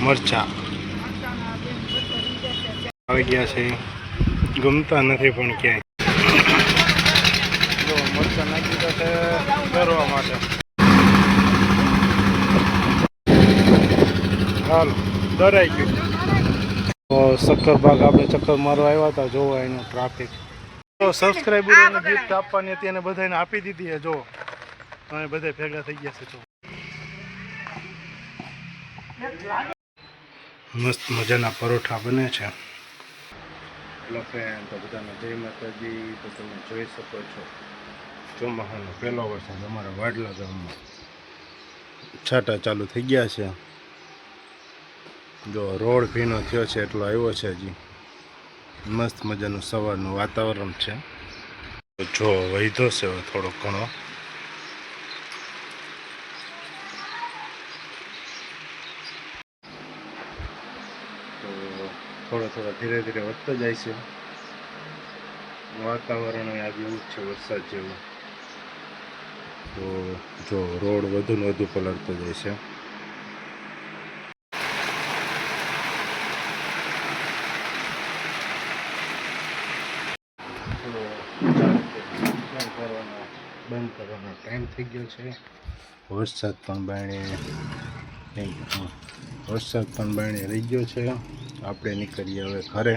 મરચા આવી ગયા છે, ગમતા નથી પણ ક્યાંય જો મરચા નાખી દીધા છે કરવા માટે. હાલ ડરાઈ ગયું. તો શક્કરબાગ આપણે ચક્કર મારવા આવ્યા હતા. જોવો એનું ટ્રાફિક. તો સબસ્ક્રાઈબરોને ગિફ્ટ આપવાની હતી અને બધાને આપી દીધી છે. જો અમે બધા ભેગા થઈ ગયા છે. જો મસ્ત મજાના પરોઠા બને છે. હેલો ફ્રેન્ડ, તો બધાને જય માતાજી. તો તમે જોઈ શકો છો ચોમાસાનો પહેલો વરસાદ અમારા વાડલા ગામમાં છાંટા ચાલુ થઈ ગયા છે. જો રોડ ભીનો થયો છે એટલો આવ્યો છે. હજી મસ્ત મજાનું સવારનું વાતાવરણ છે. જો વહીધો છે થોડોક ઘણો. તો થોડો ધીરે ધીરે વધતો જાય છે. વાતાવરણ આજે એવું જ છે વરસાદ જેવું. તો જો રોડ વધુ ને વધુ પલળતો જાય છે. બંધ કરવાનો ટાઈમ થઈ ગયો છે. વરસાદ પણ બાયણે રહી ગયો છે. આપણે નીકળીએ હવે ઘરે.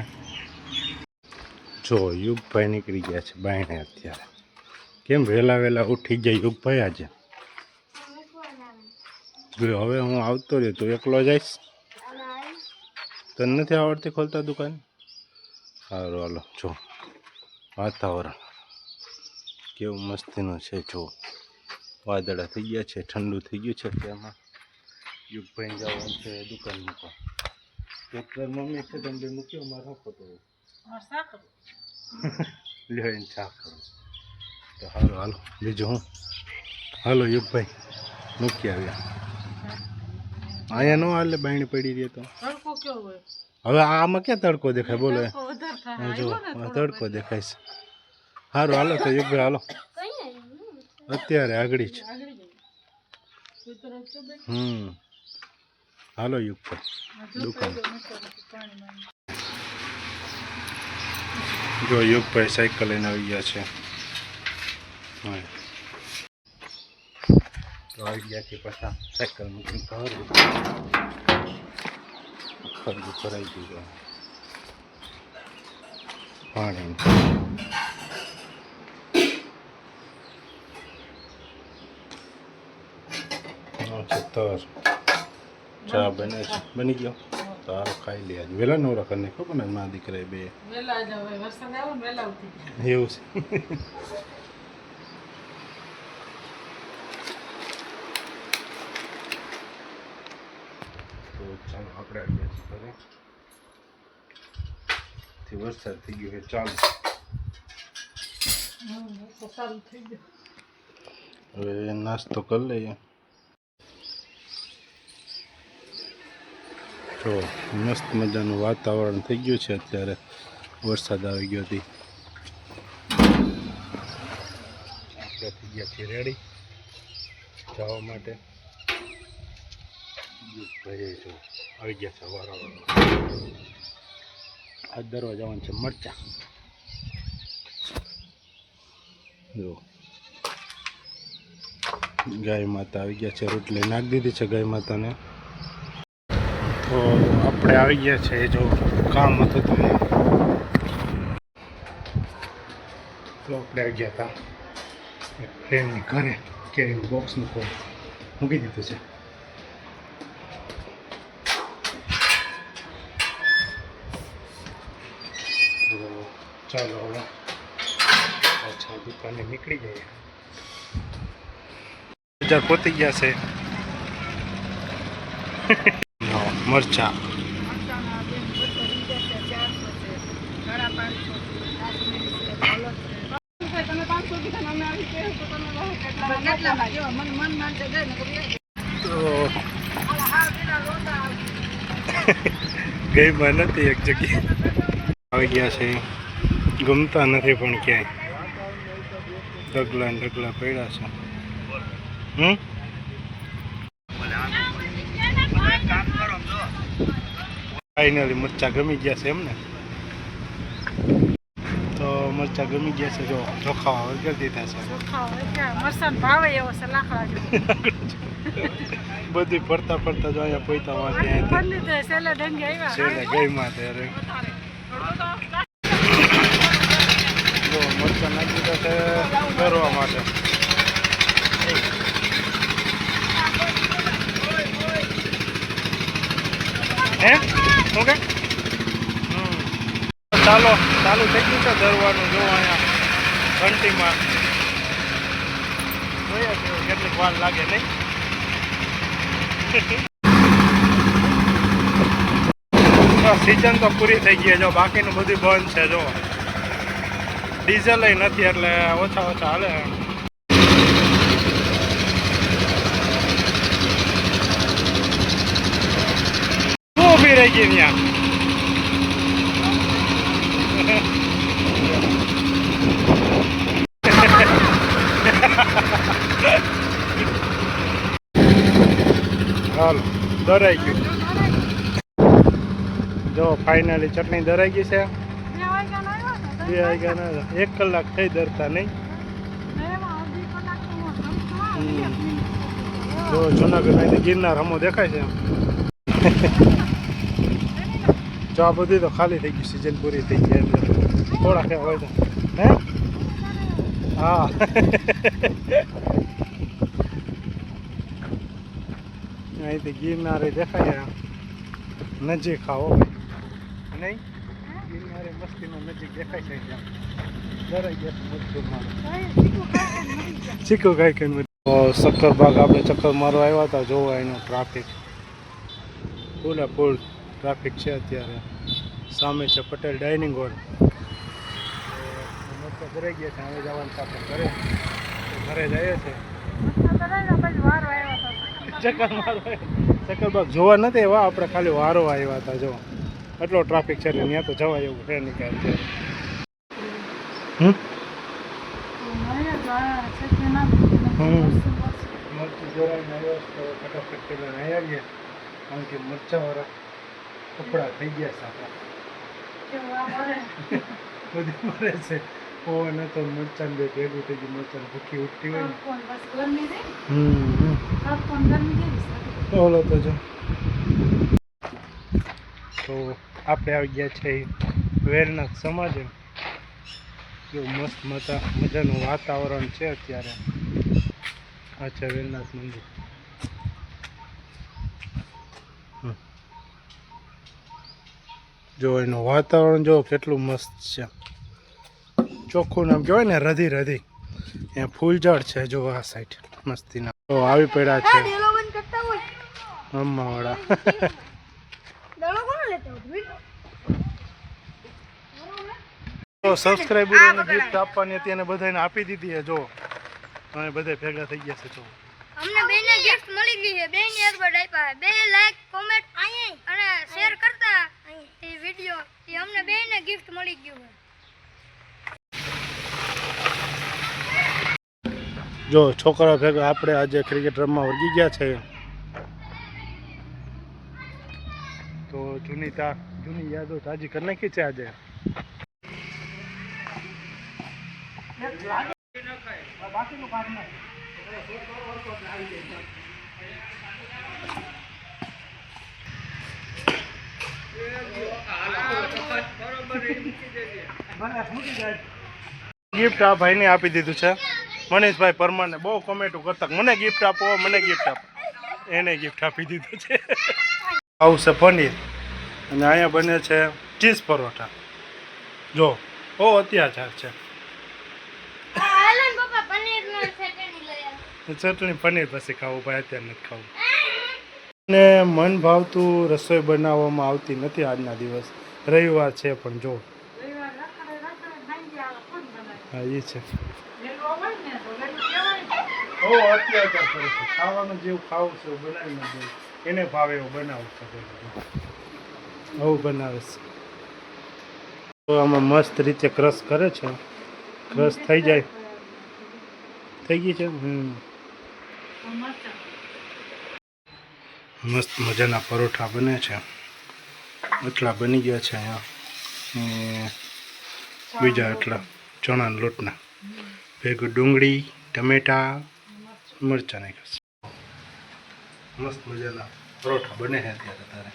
જો યુગભાઈ નીકળી ગયા છે બાયણે અત્યારે. કેમ વહેલા ઉઠી ગયા યુગભાઈ આજે? હવે હું આવતો રહ્યો તો એકલો જઈશ. તને નથી આવડતી ખોલતા દુકાન? સારું હાલો. જો વાતાવરણ કેવું મસ્તીનું છે. જો વાદળા થઈ ગયા છે, ઠંડુ થઈ ગયું છે. તેમાં યુગભાઈ જવાનું છે દુકાન મૂકવા. ટ્રેક્ટર મમ્મી છે તમે મૂક્યો મારો ફોટો લ્યો ચા કરો. તો સારું હાલો. બીજું હું હાલો યુગભાઈ મૂકી આવ્યા. અહીંયા ન હાલે બાયણી પડી રહી તો હવે આમાં ક્યાં તડકો દેખાય? બોલો જો તડકો દેખાય છે. સારું હાલો તો યુગભાઈ હાલો. અત્યારે આગળ છે. હાલો યુગભાઈ દુકાન. જો યુગભાઈ સાયકલ લઈને આવી ગયા છે. તો આવી ગયા છે પાછા સાયકલ મૂકીને ઘર ખરગું ભરાઈ ગયું પાણી. તર ચા બને છે, બની ગયો. તારો ખાઈ લે. આજે વહેલા નવરા કરીને ખબર ને મા દીકરા બે એવું છે. તો ચાલો આપણે આવ્યા છીએ ઘરે. વરસાદ થઈ ગયો છે. ચાલો હવે નાસ્તો કરી લઈએ. તો મસ્ત મજાનું વાતાવરણ થઈ ગયું છે. અત્યારે વરસાદ આવી ગયો હતી. આપણે થઈ ગયા છીએ રેડી જવા માટે. ભાઈ જો આવી ગયા છે વારાવાળા. આ દરવા જવાનું છે મરચા. જો ગાય માતા આવી ગયા છે. રોટલી નાખી દીધી છે ગાય માતાને. તો આપણે આવી ગયા છે. જો કામ હતું તો આપણે આવી ગયા હતા એક ફ્રેન્ડની ઘરે. કેરીનું બોક્સ મૂકી દીધું છે. તો ચાલો હવે પાછા દુકાને નીકળી જઈએ. બજાર પહોંચી ગયા છે. મરચા ગઈ માં નથી એક જગ્યાએ આવી ગયા છે. ગમતા નથી પણ ક્યાંય ઢગલા ને ઢગલા પડ્યા છે. ફાઇનલી મરચાં ગમી ગયા છે એમને. તો મરચાં ગમી ગયા છે. જો ચોખાવા વગર દીધા છે. બધી ફરતા ફરતા જો અહીંયા પોઈતા વાંચે ગઈ માં ત્યારે જો મરચાં નાખી દીધા છે કરવા માટે. હે ઓકે ચાલો ચાલુ થઈ ગયું છે દરવાનું. જો અહીંયા ઘંટીમાં જોઈએ કેટલીક વાર લાગે નહીં. સિઝન તો પૂરી થઈ ગઈ. જો બાકીનું બધું બંધ છે. જો ડીઝલ નથી એટલે ઓછા ઓછા હાલે. ઊભી રહી ગઈ ત્યાં. હાલો દરાઈ ગયું. જો ફાઇનલી ચટણી દરાઈ ગઈ છે. 2 વાગ્યા 1 કલાક થઈ દરતા નહીં. જો જુનાગઢ ગિરનાર હમો દેખાય છે. જો આ બધી તો ખાલી થઈ ગઈ. સિઝન પૂરી થઈ ગઈ એટલે થોડા ક્યાં હોય તો હે હા. અહીંથી ગિરનારે દેખાય નજીક આવો નહીં. ગિરનારે મસ્તીમાં નજીક દેખાય છે. ત્યાં દરાઈ ગયા ચીકુ કાંઈ કઈ. શક્કરબાગ આપણે ચક્કર મારવા આવ્યા હતા. જોવા એનો ટ્રાફિક ફૂલે ફૂલ ટ્રાફિક છે અત્યારે. સામે છે પટેલ ડાઇનિંગ હોલ. ઘરે ગયા છે. હવે જવાનું સાથે ઘરે ઘરે જઈએ છે. ચક્કર મારવા શક્કરબાગ જોવા નથી એવા આપણે ખાલી વારો આવ્યા હતા. જો એટલો ટ્રાફિક છે એટલે ત્યાં તો જવાય એવું છે નહીં. ક્યારે મરચું જોડાઈને આવ્યો તો ફટાફટ પેલા નહીં આવીએ કારણ કે મરચાવાળા કપડાં થઈ ગયા છે આપણા. બધી મરે છે. પવન હતો મરચાં બે ભેગું થઈ ગયું. મરચાં ભૂખી ઉઠતી હોય ને ઓલો તો જો. તો આપણે આવી ગયા છે વેલનાથ સમાજે. જો મસ્ત મજાનું વાતાવરણ છે અત્યારે. આ છે વેલનાથ મંદિર. જો એનું વાતાવરણ જો કેટલું મસ્ત છે. ચોખ્ખું નામ કહેવાય ને રધી રધી. અહીંયા ફૂલઝાડ છે. જો આ સાઈડ મસ્તીના તો આવી પડ્યા છે અમ્માવાળા. તો સબસ્ક્રાઈબરોને ગિફ્ટ આપવાની હતી અને બધાને આપી દીધી છે. જો અમે બધા ભેગા થઈ ગયા છે. જો અમને બેને ગિફ્ટ મળી ગઈ છે. બેને એકવાર આપ્યા. બે લાઈક કોમેન્ટ અને શેર કરતા એ વિડિયો એ અમને બેને ગિફ્ટ મળી ગયું છે. જો છોકરા ભેગા આપણે આજે ક્રિકેટ રમવા વળગી ગયા છે. તો જૂની યાદો તાજી કરી નાખી છે આજે. ગિફ્ટ આ ભાઈને આપી દીધું છે. મનીષભાઈ પરમારને બહુ કોમેન્ટો કરતા મને ગિફ્ટ આપો મને ગિફ્ટ આપો. એને ગિફ્ટ આપી દીધું છે. આવું છે પનીર અને અહીંયા બને છે ચીઝ પરોઠા. જો બહુ અત્યાચાર છે. ચટણી પનીર પછી ખાવું ભાઈ. અત્યારે નથી ખાવું. ને મન ભાવતું રસોઈ બનાવવામાં આવતી નથી આજના દિવસ. રવિવાર છે પણ જો હા એ છે. ઓ અત્યાચાર કરે છે. ખાવાનું જેવું ખાવું છે એવું બનાવી નથી. એને ભાવે એવું બનાવું છે. આવું બનાવે છે. તો આમાં મસ્ત રીતે ક્રશ કરે છે. ક્રશ થઈ જાય. થઈ ગઈ છે. મસ્ત મજાના પરોઠા બને છે. એટલા બની ગયા છે અહીંયા ને બીજા એટલા ચણાના લોટના ભેગું ડુંગળી ટમેટા મરચાં નાખ્યા છે મસ્ત મજાના પરોઠા બને છે અત્યારે તારે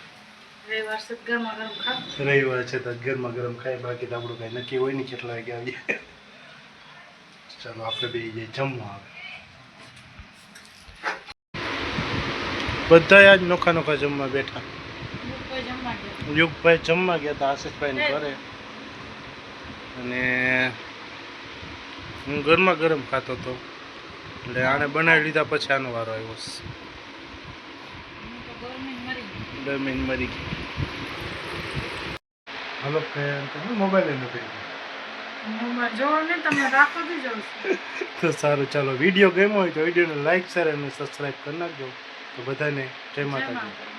રવિવાર છે તો ગરમા ગરમ ખાય બાકી તો આપણું કાંઈ નક્કી હોય નહીં કેટલા વાગે આવીએ ચાલો આપણે બે જઈએ જમવા આવે બધા આજ નોખા નોખા જમવા બેઠા યુગભાઈ જમવા ગયા હતા આશીષભાઈને ઘરે અને હું ગરમા ગરમ ખાતો હતો એટલે આને બનાવી લીધા પછી આનો વારો આવ્યો ગરમીને મરી ગઈ હલો ફ્રેન્ડ મોબાઈલ એનો કરી તો સારું ચાલો વિડીયો ગમ્યો હોય તો વિડીયોને લાઈક શેર અને સબસ્ક્રાઈબ કરી નાખજો તો બધાને જય માતાજી